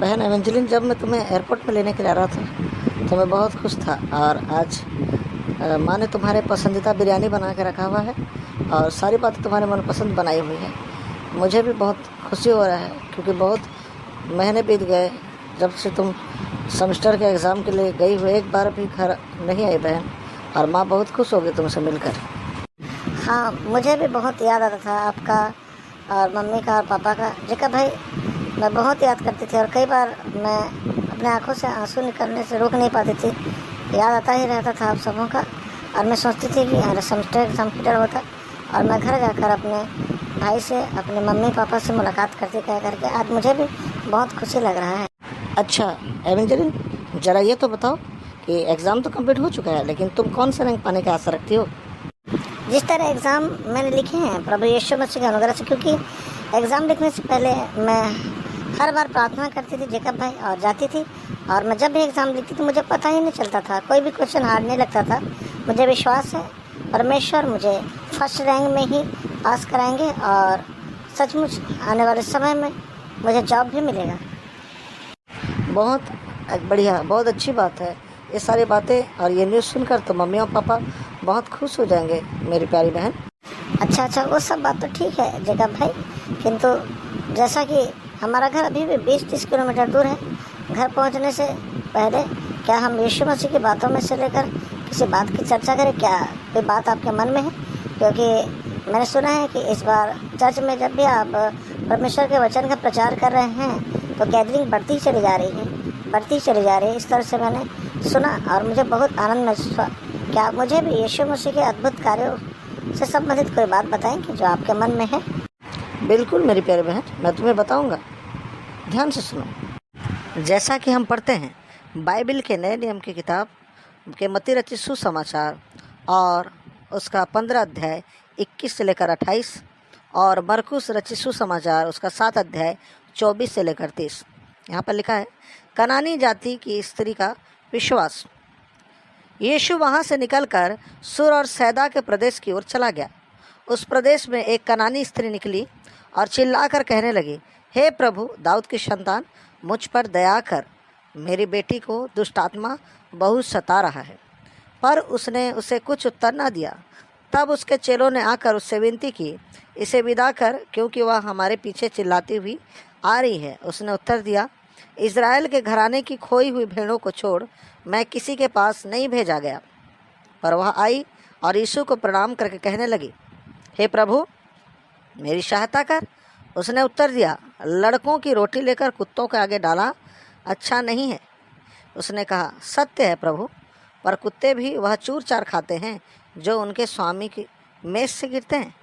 बहन एवेंजलिन, जब मैं तुम्हें एयरपोर्ट में लेने के लिए आ रहा था तो मैं बहुत खुश था। और आज माँ ने तुम्हारे पसंदीदा बिरयानी बना के रखा हुआ है और सारी बातें तुम्हारे मनपसंद बनाई हुई है। मुझे भी बहुत खुशी हो रहा है क्योंकि बहुत महीने बीत गए जब से तुम सेमेस्टर के एग्ज़ाम के लिए गई हुई, एक बार भी घर नहीं आई बहन। और माँ बहुत खुश होगी तुमसे मिलकर। हाँ, मुझे भी बहुत याद आता था आपका और मम्मी का और पापा का। जेकब भाई, मैं बहुत याद करती थी और कई बार मैं अपने आंखों से आंसू निकलने से रोक नहीं पाती थी। याद आता ही रहता था आप सबों का। और मैं सोचती थी कि मेरा सेमेस्टर एग्ज़ाम क्लियर होता और मैं घर जाकर अपने भाई से, अपने मम्मी पापा से मुलाकात करती कह करके। आज मुझे भी बहुत खुशी लग रहा है। अच्छा एवेंजलिन, ज़रा ये तो बताओ कि एग्ज़ाम तो कंप्लीट हो चुका है, लेकिन तुम कौन सा रैंक पाने की आशा रखती हो? जिस तरह एग्ज़ाम मैंने लिखे हैं प्रभु यीशु मसीह के अनुग्रह से, क्योंकि एग्ज़ाम लिखने से पहले मैं हर बार प्रार्थना करती थी जेकब भाई, और जाती थी। और मैं जब भी एग्ज़ाम लिखती थी मुझे पता ही नहीं चलता था, कोई भी क्वेश्चन हार्ड नहीं लगता था। मुझे विश्वास है परमेश्वर मुझे फर्स्ट रैंक में ही पास कराएंगे और सचमुच आने वाले समय में मुझे जॉब भी मिलेगा। बहुत बढ़िया, बहुत अच्छी बात है ये सारी बातें। और ये न्यूज़ सुनकर तो मम्मी और पापा बहुत खुश हो जाएंगे मेरी प्यारी बहन। अच्छा, वो सब बात तो ठीक है जेकब भाई, किंतु जैसा कि हमारा घर अभी भी 20-30 किलोमीटर दूर है, घर पहुंचने से पहले क्या हम यीशु मसीह की बातों में से लेकर किसी बात की चर्चा करें? क्या कोई बात आपके मन में है? क्योंकि मैंने सुना है कि इस बार चर्च में जब भी आप परमेश्वर के वचन का प्रचार कर रहे हैं तो गैदरिंग बढ़ती चली जा रही है, इस तरह से मैंने सुना और मुझे बहुत आनंद महसूस हुआ। क्या आप मुझे भी यीशु मसीह के अद्भुत कार्यों से संबंधित कोई बात बताएंगे जो आपके मन में है? बिल्कुल मेरी प्यारी बहन, मैं तुम्हें बताऊंगा। ध्यान से सुनो। जैसा कि हम पढ़ते हैं बाइबल के नए नियम की किताब के मत्ती रचित सुसमाचार और उसका 15 अध्याय 21 से लेकर 28 और मरकुस रचित सुसमाचार उसका 7 अध्याय 24 से लेकर 30। यहाँ पर लिखा है, कनानी जाति की स्त्री का विश्वास। यीशु वहाँ से निकलकर सुर और सैदा के प्रदेश की ओर चला गया। उस प्रदेश में एक कनानी स्त्री निकली और चिल्लाकर कहने लगी, हे प्रभु दाऊद की संतान, मुझ पर दया कर, मेरी बेटी को दुष्ट आत्मा बहुत सता रहा है। पर उसने उसे कुछ उत्तर न दिया। तब उसके चेलों ने आकर उससे विनती की, इसे विदा कर, क्योंकि वह हमारे पीछे चिल्लाती हुई आ रही है। उसने उत्तर दिया, इज़राइल के घराने की खोई हुई भेड़ों को छोड़ मैं किसी के पास नहीं भेजा गया। पर वह आई और यीशु को प्रणाम करके कहने लगी, हे प्रभु मेरी सहायता कर। उसने उत्तर दिया, लड़कों की रोटी लेकर कुत्तों के आगे डाला अच्छा नहीं है। उसने कहा, सत्य है प्रभु, पर कुत्ते भी वह चूर चार खाते हैं जो उनके स्वामी की मेज से गिरते हैं।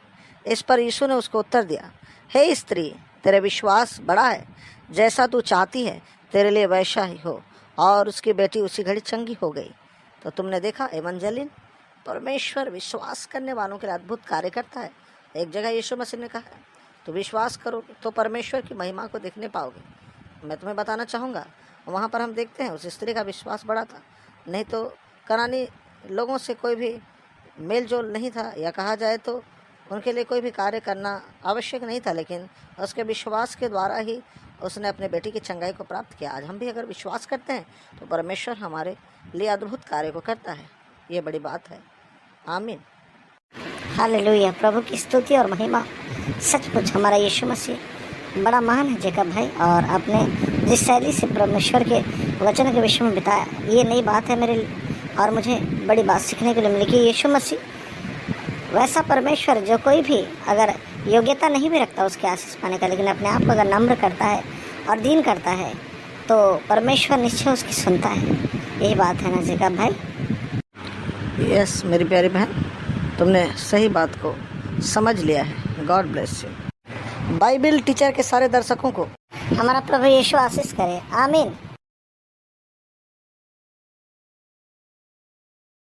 इस पर यीशु ने उसको उत्तर दिया, हे स्त्री, तेरे विश्वास बड़ा है, जैसा तू चाहती है तेरे लिए वैसा ही हो। और उसकी बेटी उसी घड़ी चंगी हो गई। तो तुमने देखा एवेंजलिन, परमेश्वर विश्वास करने वालों के लिए अद्भुत कार्य करता है। एक जगह यीशु मसीह ने कहा, तो विश्वास करो तो परमेश्वर की महिमा को देखने पाओगे। मैं तुम्हें बताना चाहूँगा, वहाँ पर हम देखते हैं उस स्त्री का विश्वास बड़ा था। नहीं तो कनानी लोगों से कोई भी मेल जोल नहीं था, या कहा जाए तो उनके लिए कोई भी कार्य करना आवश्यक नहीं था, लेकिन उसके विश्वास के द्वारा ही उसने अपने बेटी की चंगाई को प्राप्त किया। आज हम भी अगर विश्वास करते हैं तो परमेश्वर हमारे लिए अद्भुत कार्य को करता है। ये बड़ी बात है। आमीन। हालेलुया, प्रभु की स्तुति और महिमा। सचमुच हमारा यीशु मसीह बड़ा महान है जेकब भाई, और आपने जिस शैली से परमेश्वर के वचन के विषय में बताया, ये नई बात है मेरे लिए और मुझे बड़ी बात सीखने के लिए मिली कि यीशु मसीह वैसा परमेश्वर जो कोई भी अगर योग्यता नहीं भी रखता उसके आशीष पाने का, लेकिन अपने आप को अगर नम्र करता है और दीन करता है तो परमेश्वर निश्चय उसकी सुनता है। यही बात है ना जेकब भाई? यस मेरी प्यारी बहन, तुमने सही बात को समझ लिया है। God bless you. Bible teacher के सारे दर्शकों को हमारा प्रभु यीशु आशीष करे। आमीन।